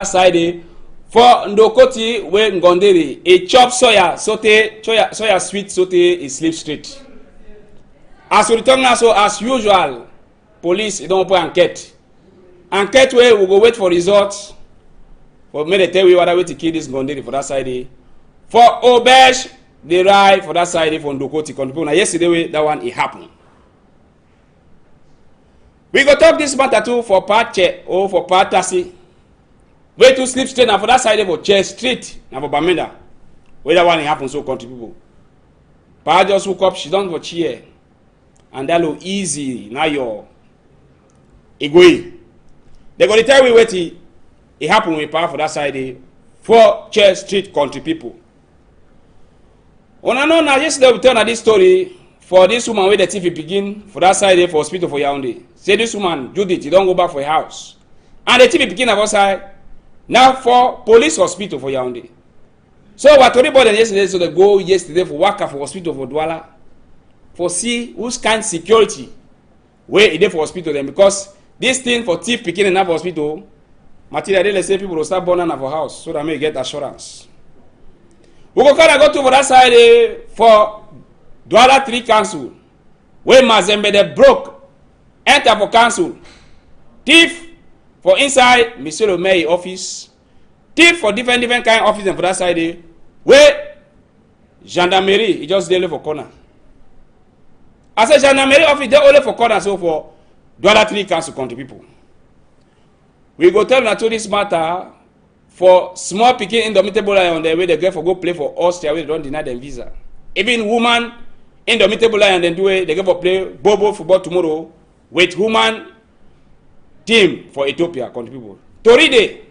side for Ndokoti wey Ngondere a chop soya sweet sote e sleep straight. As we return now, so as usual, police don't put enquete. Enquete where we go wait for results. For me they tell you whether way to kill this Ngondere for that side. For Obesh, they ride for that side for Ndokoti. Now yesterday that one it happened. We go talk this matter too for part check or for part taxi. Way to sleep straight now for that side for chair street now for Bamenda. Where that one it happen so country people. Pa just woke up, she done for chair. And that look easy. Now you're going. They're going to tell you what it happened with Pa for that side for chair street country people. When I know now yesterday we turn at this story for this woman where the TV begin for that side for hospital for Yaoundé. Say this woman, Judith, you don't go back for a house. And the TV begin outside. Now for police hospital for Yaoundé. So what told about yesterday, so they go yesterday for worker for hospital for Douala. For see who's kind security where it is for hospital then. Because this thing for thief picking enough hospital, material they say people will start burning for house so that may get assurance. We go to for that side for Douala 3 Council. Where Mazembe they broke, enter for council. Thief for inside Monsieur le Maire office. Thief for different kind of office and for that side. Where gendarmerie, he just there for corner. I say gendarmerie office, they only for corner so for Douala 3 Council country people. We go tell na to this matter for small picking indomitable lion on the way they get for go play for Austria where they don't deny them visa. Even woman indomitable lion then do it, they get for play Bobo football tomorrow with woman team for Ethiopia country people. Toride.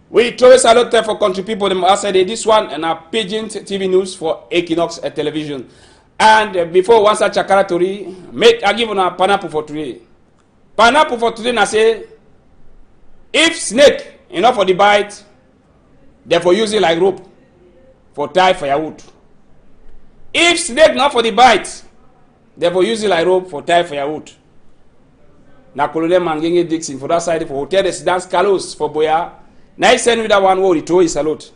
We throw a salute for country people. Outside this one and our Pigeon TV news for Equinox television. And before once a Chakara Tori, I give on a pineapple for today. Pineapple for today, I say, if snake enough for the bite, therefore use it like rope for tie firewood. If snake not for the bite, therefore use it like rope for tie firewood. Na Colonel Mangenge Dixon for that side for Hotel Residence Carlos for Boya. Now I send you that one word, he throw his salute.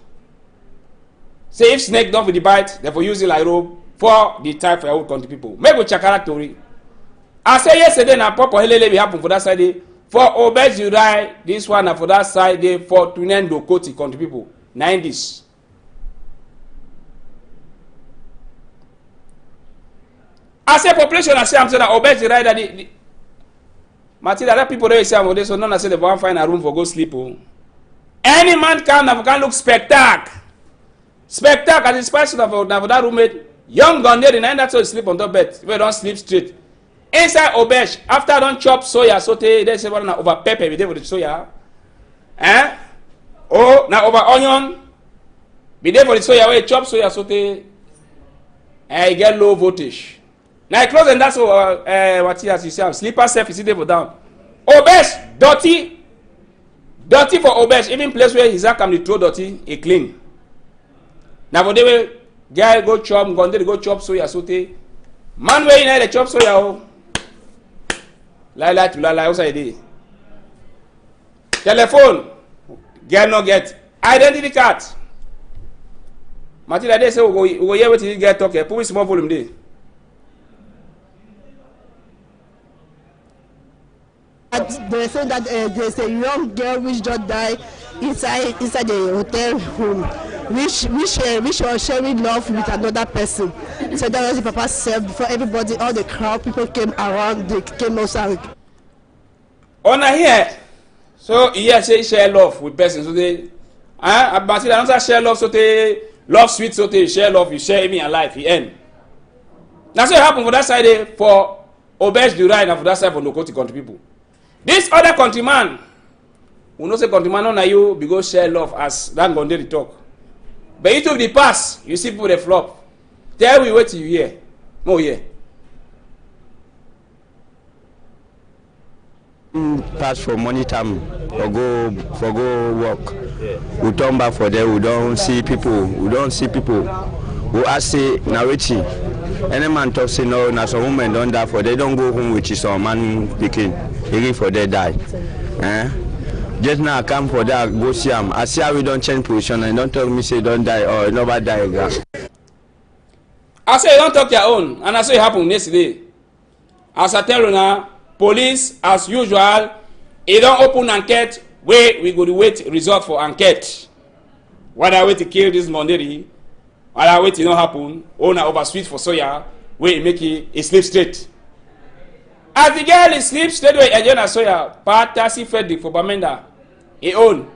Say if snake don't for the bite, therefore use it like rope for the tie firewood country people. Make a Chakara Tori. I say yesterday na Papa Helele happen for that side for Obej Urai, this one for that side for Tunen Ndokoti country people. 90s. I say population I say I'm saying that Obej Urai that the Matilda that people there say I'm this so none I say they want find a room for go sleep. Oh. Any man can look spectacle. Spectacle as the person of that roommate, young Ngondere in that so sleep on top bed. We don't sleep straight. Inside Obesh, after I don't chop soya saute, they say well, over pepper we with the soya. Oh, now over onion. Be there for the soya where chop soya saute and get low voltage. Now I close and that's what he has to say. Sleeper self is there for down. Obesh, dirty. Dirty for Obesh, even place where his can be throw dirty, he clean. Now for the way guy go chop, Ngondere go chop soya saute. Man where in the chop soya oh. Lie to lie outside there. Telephone, get no get. Identity card. Matilda they say we go hear what he get talk. Put small volume there. They say that there's a young girl which just died inside the hotel room, which was sharing love with another person. So that was the papa said before everybody, all the crowd, people came around, they came outside. On here, so here say share love with person. So they, but I don't share love. So they love sweet. So they share love. You share me and life. He end. That's what happened for that side for Obej Durai and for that side for Ndokoti country people. This other countryman, we know say countryman on you because share love as that Ngondere talk. But you took the pass, you see people they flop. Tell we wait till you hear. More here. Pass for money time. for go work. We turn back for there. We don't see people. We ask say na wetin. Any man talk say no, na some women don't die for they don't go home with some man picking. He for they die. Just now I come for that go see him. I see how we don't change position and don't tell me say don't die or nobody die again. I say you don't talk your own, and I say it happened yesterday. As I tell you now, police as usual, it don't open enquete where we go to wait result for enquete. Whether wait to kill this Monday, whether wait it don't happen, owner over sweet for soya, where it make it sleep straight. As the girl is sleep straight where Ejona soya, Patasi Freddy for Bamenda, he own.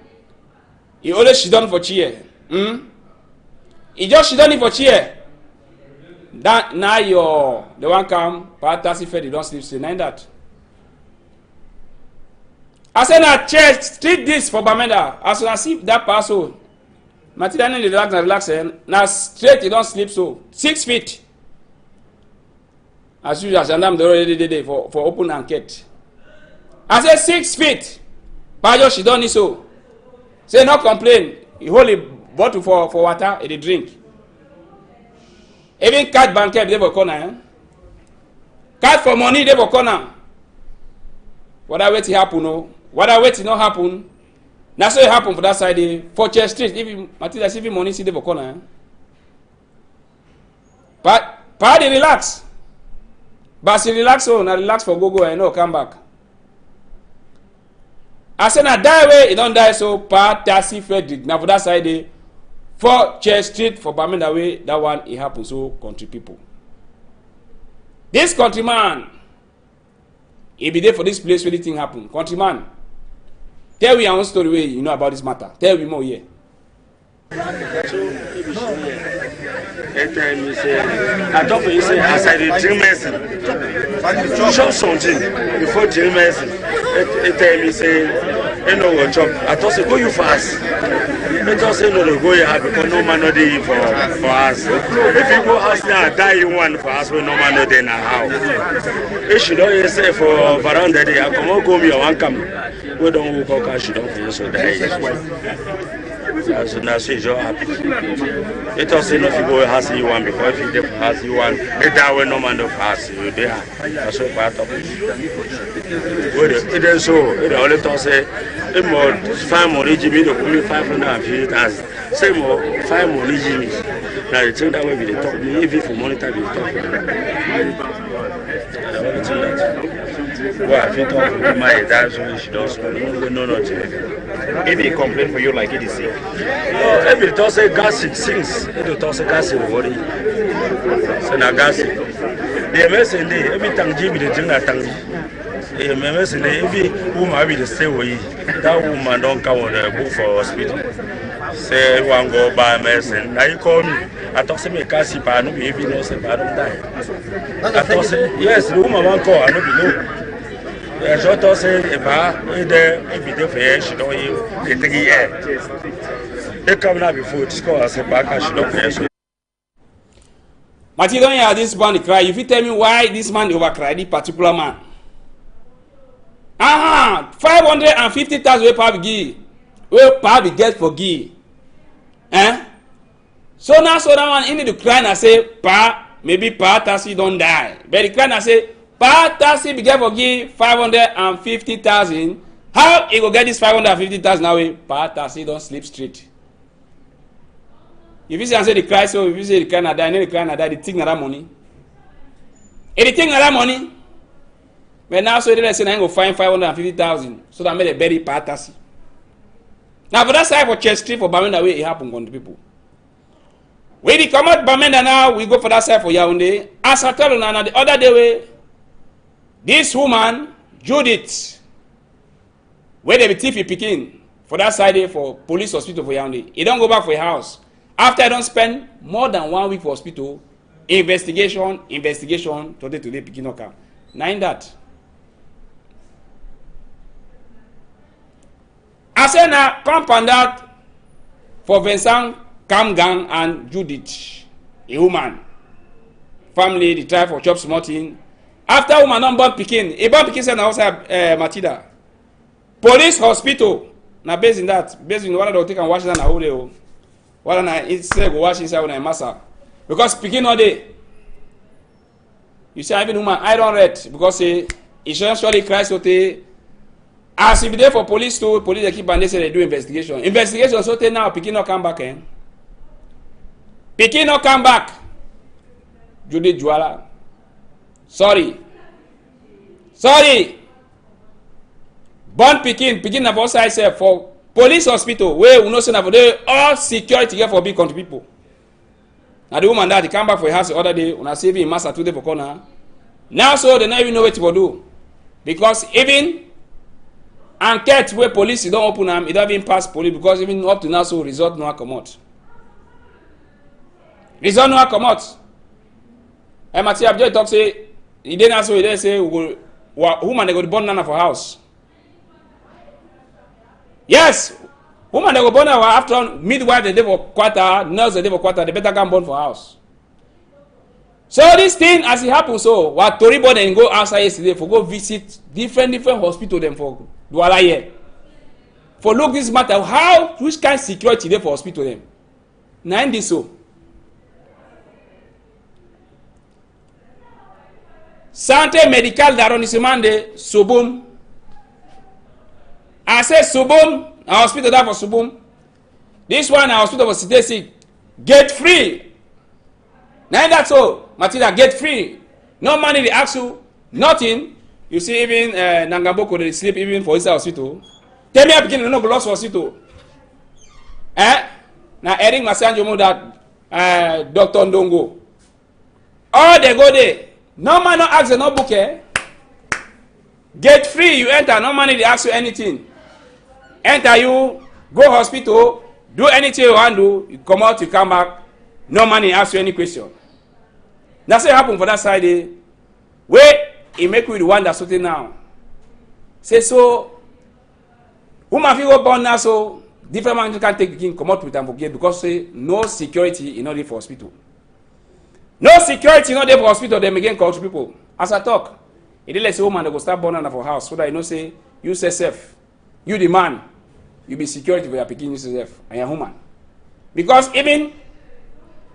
He always she done for cheer. He just she done it for cheer. That now your the one come Patasi Freddy don't sleep straight. Nine that. I say na church treat this for Bamenda. As soon as see that parcel, Matilda need relax. Now straight you don't sleep so 6 feet. As usual, Shandam they already did it for open enquete. I say 6 feet. Pajo she don't need so. Say no complain. He hold a bottle for water and they drink. Even cat banquet they for corner. Cat for money they for corner. What I wait to happen no. What I wait to not happen. Now so it happen for that side for Church Street. If Matilda see money see they for corner. But they relax. But she relax so now relax for go and no come back. I say na die way it don't die so Patasi Frederick. Now for that side for Church Street for Bamenda way that one it happen so country people. This countryman he be there for this place where the thing happen. Countryman, tell me your own story way you know about this matter. Tell me more here. I don't know, say, as I did drink medicine, show something before drink medicine. It tell me, say, you know what job. I thought, say, go you fast. It don't say, no, go you have because no man not there for us. If you go house now, die you want for us, when no man not there now. How? If you don't say for veranda day, I come on, go me, I want come. We don't go cash, you don't feel so die. That's your happy. It also not if you has you one because if you has you one, it that way no man of has you there. That's so part of it. It is so. It only to say, it more 5 money Jimmy to me 550,000. Say more 5 money Jimmy. Now the thing that way we talk me if you monitor the talk. Well, if you talk to my dad, so she does no. If he complain for you like it is sick. No, if it does say gas it sings. It does say gas it worry. So now gas it. The message every time Jimmy the thing that tangy. The message every woman will stay away. That woman don't come on the book for hospital. Say one go buy medicine. Now you call me. I thought say me gas it, but I no be every no say I don't die. I thought say yes, the woman won't call. I no be no. Je t'en sais pas, et de faire, je dois y être. Et comme là, il faut discuter, c'est pas quand je dois faire. Matilda, don't hear this man cry. If you tell me why this man overcried this particular man. 550,000 we probably give. We probably get for give. So now so that man he need to cry and say, maybe Patasi don't die. But the cry and say, Patasi began for give 550,000. How he go get this 550,000 now? Patasi don't sleep straight. If you say the cry, so if you say the cry na die, the cry na die, the thing na that money. If the thing na that money, but now so they say I go find 550,000 so that made a bury Patasi. Now for that side for Church Street for Bamenda way it happen on the people. When they come out Bamenda now, we go for that side for Yaoundé. As I tell you now, the other day way. This woman, Judith, where they be thief picking for that side for police hospital for Yaoundé. He don't go back for a house. After I don't spend more than 1 week for hospital, investigation, today picking no car. Nine that. I say now compound that for Vincent Kamgang and Judith, a woman. Family, they try for chop small thing. After woman don't born pikin, a born pikin say na outside Matilda. police hospital. Now based in that, based on what they take and wash that na whole day. What na instead go wash inside when I massa. Because speaking all day. You see, even woman iron red because it surely cries so they as if there for police to police they keep and they say they do investigation. Investigation so they now Pikin not come back Pikin not come back. Judy Juala. Sorry. Born Pikin na for outside self for police hospital where we know say na for dey all security get for big country people. Now the woman that he come back for her house the other day when I see him master today for corner. Now so they don't even know what to do. Because even enquete where police don't open them, it don't even pass police because even up to now so result no come out. Result no come out. And Matthew Abjad talk say he didn't so he say we go woman they go born nana for house. Yes, woman they go born after midwife they dey for quarter, nurse they dey for quarter, they better come born for house. So this thing as it happens so, what Tori boy then go outside yesterday for go visit different hospital them for Douala here. For look this matter how which kind of security there for hospital them. Nine this so. Santé médicale d'arrondissement de Souboum. I say Souboum, a hospital there for Souboum. This one a hospital for Cité get free. Now that's all. Matilda get free. No money they ask you, nothing. You see even Nangamboko they sleep even for inside hospital. Tell me I begin no go lost hospital. Now Eric Masanjomo that Dr. Ndongo. All they go there. No man no ask you no book Get free, you enter, no money they ask you anything. Enter you, go hospital, do anything you want to do, you come out, you come back, no money ask you any question. That's what happened for that side. Where he make with the one that's something now. Say so, woman feel go born now so different man can take the king come out with them because say no security in order for hospital. No security not there for hospital, them again country people. As I talk, it didn't say woman they go start born for house so that you know say you say safe. You the man, you be security for your picking you say safe and your woman. Because even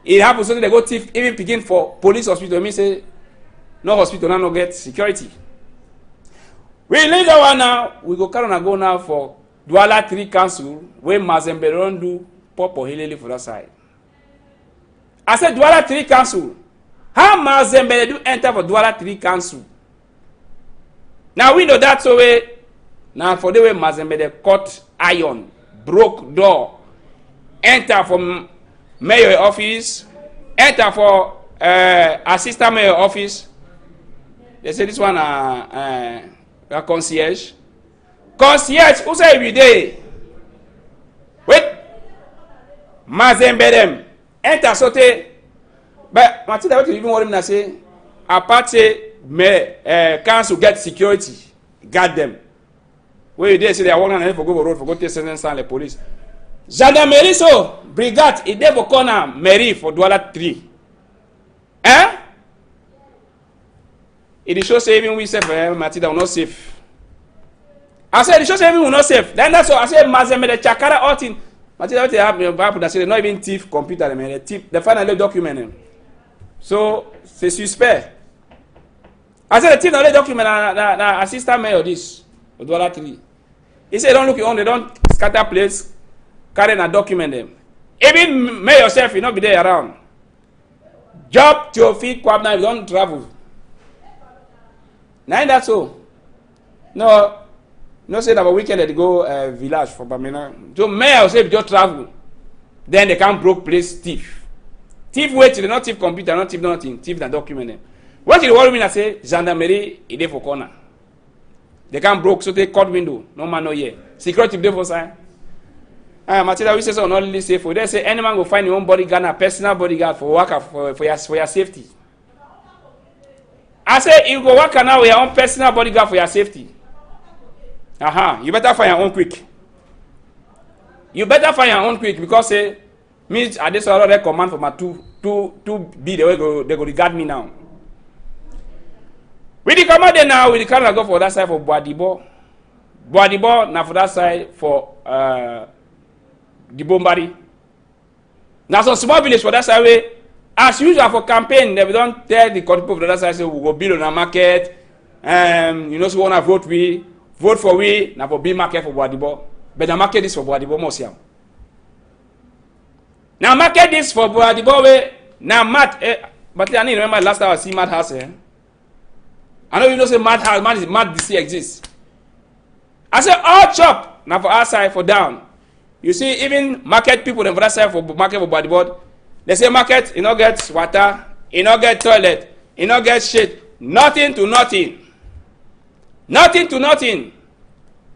it happens so they go thief even picking for police hospital. Me say no hospital now no get security. We leave that one now, we go carry on go now for Douala 3 Council where Mazembe don't do Popo Hilele for that side. I said Douala 3 Council. How Mazembe do enter for Douala 3 Council? Now we know that so way. Now for the way Mazembe they cut iron, broke door, enter from mayor office, enter for assistant mayor office. They say this one a concierge. Concierge who say every day. Wait, Mazembe them. Enter sote, but Matilda, what you even worry me na say, apart say, council get security, guard them. Where you there say they are walking on for go road for go take sentence and the police. Gendarmerie so brigade it there for corner mairie for Douala 3. It shows say even we safe, Matilda not safe. I said it shows even we not safe. Then that's all I said. Mazembe the chakara all thing. Matilda what they happen that say they not even thief computer them, they thief they finally document them. So c'est suspect. I said the thief not document na assistant mayor this Douala 3. He said don't look on, they don't scatter place, carry and document them. Even mayor yourself you not be there around. Job to your feet, Kwabna, you don't travel. Now that's so. No say that a weekend they go village for Bamina. So mayor say if you just travel, then they can't broke place thief. Thief wait, they not thief computer, not thief nothing, thief that document them. What you worry me I say gendarmerie is there for corner. They can't broke so they cut window. No man no here. Security there for sign. Matilda we say so not really safe. They say any man go find your own bodyguard, a personal bodyguard for worker for your safety. I say you go work now with your own personal bodyguard for your safety. You better find your own quick. You better find your own quick because say me I just already command for my two be the way they go regard me now. We the command there now, we the can go for that side for Boadibo. But the ball now for that side for the Bombari. Now some small village for that side way. As usual for campaign, they don't tell the country people for the other side say we go build on a market. You know, so we wanna vote for we now for big market for Boadibo. But the market is for Boadibo most here. Now market this for Boadibo way. Now Matt, but I need to remember last time I see Mad House. I know you know say Mad House, Mad DC exists. I say all chop now for outside for down. You see even market people them for that side for market for Boadibo. They say market, you no get water, you no get toilet, you no get shit, nothing to nothing. Nothing to nothing.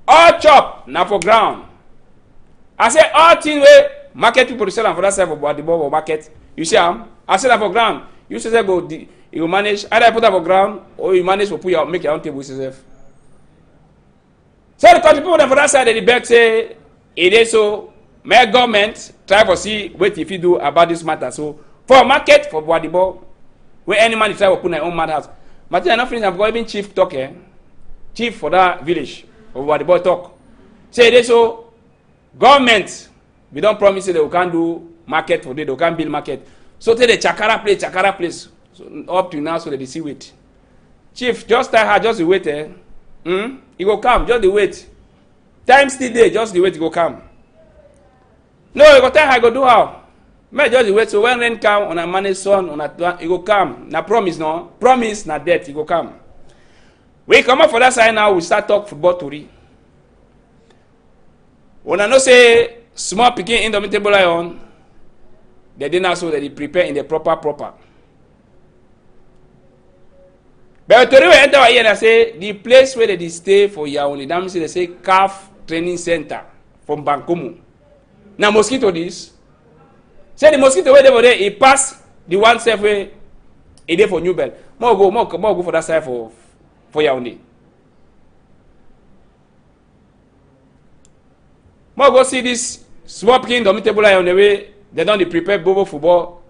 All chop now for ground. I say all things where market people sell them for that side for Boadibo or market. You see I sell them for ground. You say go you manage either put them for ground or you manage to put your make your own table with yourself. So the country people them for that side they beg say it is so. May government try to see what if you do about this matter. So for market for Boadibo, where any man try to put their own matters. But I not finish. I've got even chief talk chief for that village of Boadibo talk. Say this so government we don't promise that they can't do market for them, they can't build market. So tell the Chakara place. So up to now so that they see wait. Chief, just tell her just the wait He go come, just the wait. Time still there, just the wait, he go come. No, you go tell her I go do how. May just wait so when rain come on a man's son on a he go come. Na promise no. Promise na death he go come. We come up for that side now we start talk football tori. When I know say small picking indomitable lion, they did not so that they prepare in the proper. But tori we enter here and I say the place where they stay for Yaoundé, that means they say CAF training center from Bankomo. Now mosquito this. Say the mosquito where they were there, it pass the one self way it there for New Bell. More go for that side for Yaoundé. More go see this small picking domitable on the way. They don't prepare Bobo football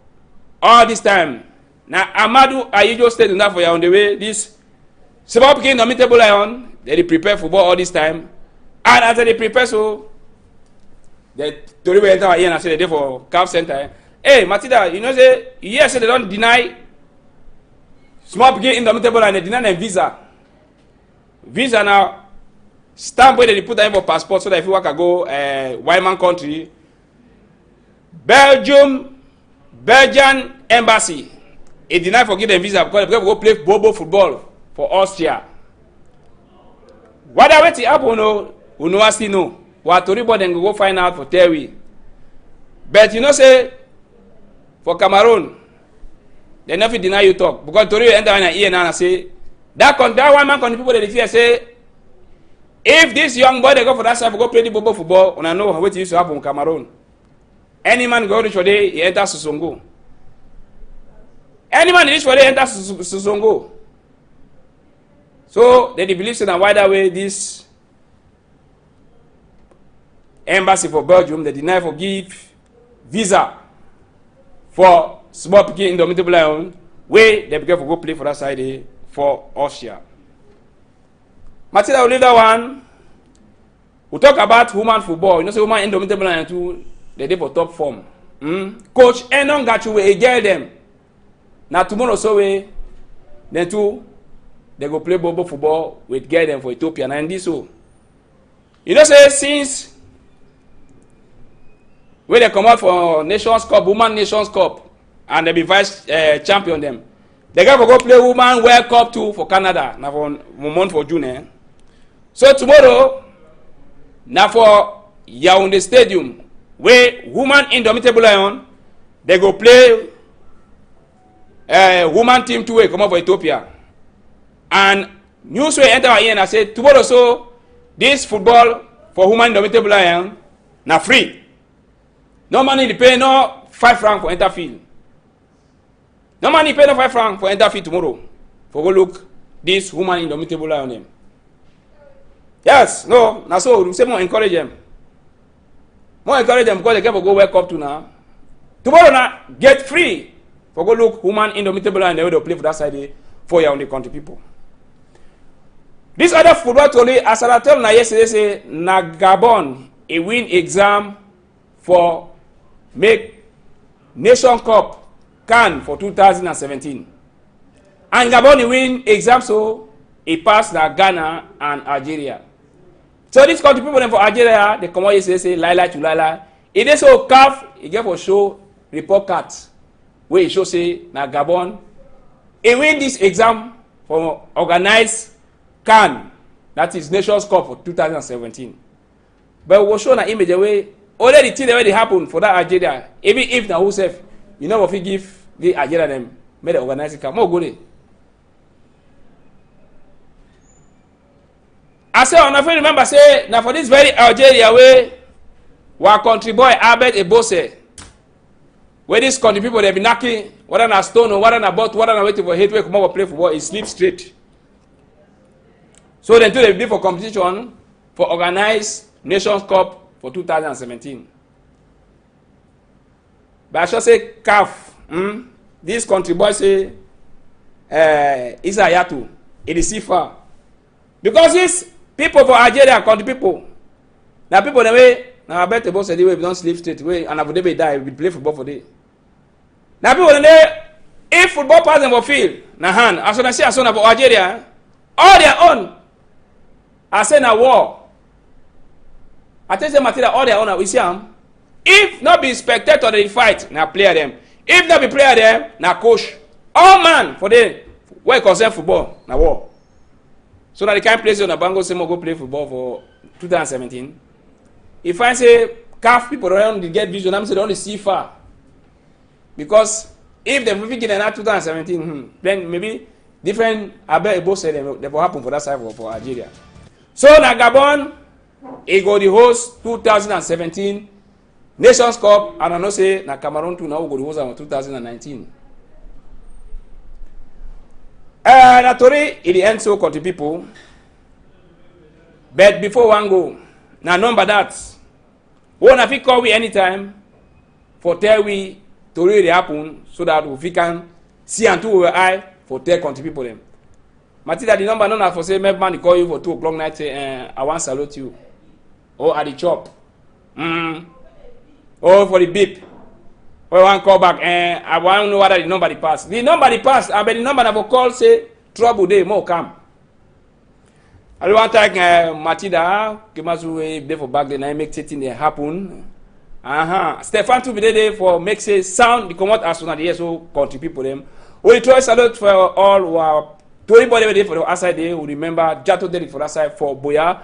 all this time. Now Amadou Ayijo stayed enough for Yaoundé way. This small picking domitable lion, they prepare football all this time. And as they prepare so the Tori will enter here and I say they for CAF center. Hey, Matilda, you know say yes, they don't deny small picking indomitable and they deny them visa. Visa now stamp where they put them for passport so that if you want to go Wyman country, Belgian embassy, it deny for give them visa because they go play Bobo football for Austria. What I wait to happen no, we know still know. What Toribo then go find out for Terry. But you know say for Cameroon, they never deny you talk because Tori enter in an ear now and say that one man can people they fear say if this young boy they go for that side go play the Bobo football, and I know what used to happen in Cameroon. Any man go reach for day he enter Susongo. Any man reach for day enter Susongo. So they believe in a wider way this embassy for Belgium, they deny for give visa for small picking indomitable lion, where they begin for go play for that side for Austria. Matilda will leave that one. We talk about woman football. You know, say woman indomitable lion too, they did for top form. Coach Enon got you a girl them. Now tomorrow so we then too they go play Bobo football with girl them for Ethiopia and this so. You know, say since where they come out for Nations Cup, Woman Nations Cup, and they be vice champion them. They go play Woman World Cup too for Canada. Now for month for June. So tomorrow, now for Yaoundé Stadium, where Woman Indomitable Lion, they go play woman team 2 come out for Ethiopia. And Newsway enter here and I say tomorrow so this football for Woman Indomitable Lion now free. No money they pay no 5 francs for enter field. No money pay no 5 francs for enter field tomorrow. For go look this Woman Indomitable Lion name. Yes, no, now so we say more encourage them. More encourage them because they get to go World Cup to now. Tomorrow now get free for go look Woman Indomitable Lion they will play for that side for Yaoundé country people. This other football tori, as I tell you yesterday, say na Gabon a win exam for make Nation Cup CAN for 2017. And Gabon a win exam so he passed na Ghana and Algeria. So this country people for Algeria, they come out yesterday say Laila to Laila. It is so CAF, he get for show report cards where he show say na Gabon. He win this exam for organized CAN, that is Nations Cup for 2017. But we will show an image away already the thing that already happened for that Algeria. Even if now who safe, you know what we give the Algeria them made the organizing CAN. More good. I say on I remember say now for this very Algeria way, our country boy Albert Ebose, where this country people they be knocking, whether na stone or whether na boat, whether na waiting for head to come over play football, is sleep straight. So then they did for competition for organized Nations Cup for 2017. But I should say CAF, this country boy say Isayatu, it is Sifa. Because these people for Algeria, country people, now people the way, now I bet the boss said we don't sleep straight away and after they die, we play football for day. Now people the if football pass them for field, na hand, as soon as I see as soon as for Algeria, all their own. I say na war. I tell them material all their own. We see them. If not be spectator they fight, na player them. If not be player them, na coach. All man for them. Where concern football, na war. So that they can't play on a bango say go play football for 2017. If I say CAF people around they get vision, I'm saying they only see far. Because if they movie get in 2017, then maybe different I bet both say they will happen for that side for Algeria. So na Gabon, he go the host 2017 Nations Cup, and I know say na Cameroon too now go the host in 2019. Na tori it the end so country people. But before one go, na number that. One if it call we anytime for tell we tori dey happen so that we can see and to our eye for tell country people them. Matilda, the number not for say maybe man call you for 2 o'clock night say I want salute you. Or at the chop. Or for the beep. Or one call back I want to know whether the number pass. The number pass, I bet the number never call say trouble day more come. I don't want to take Matilda, Kimazu there for back then I make something there happen. Stefan to be there for make say sound the come out as soon as the so country people them. We try salute for all who are to anybody there for the outside there who remember Jato Derek for that side for Boya,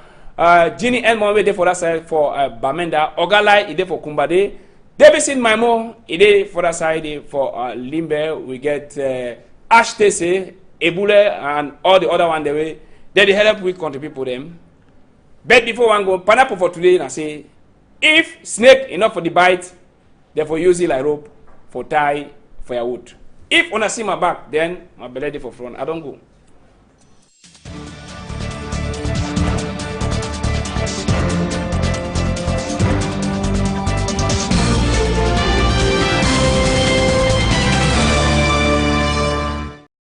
Ginny Elmon there for that side for Bamenda, Ogalai there for Kumbade, Davidson Maimo there for that side for Limbe. We get Ash Tese, Ebule and all the other one the way. They help with country people them. But before one go, pineapple for today and I say if snake enough for the bite, therefore use it like rope for tie for your wood. If una see my back, then my belly for front. I don't go.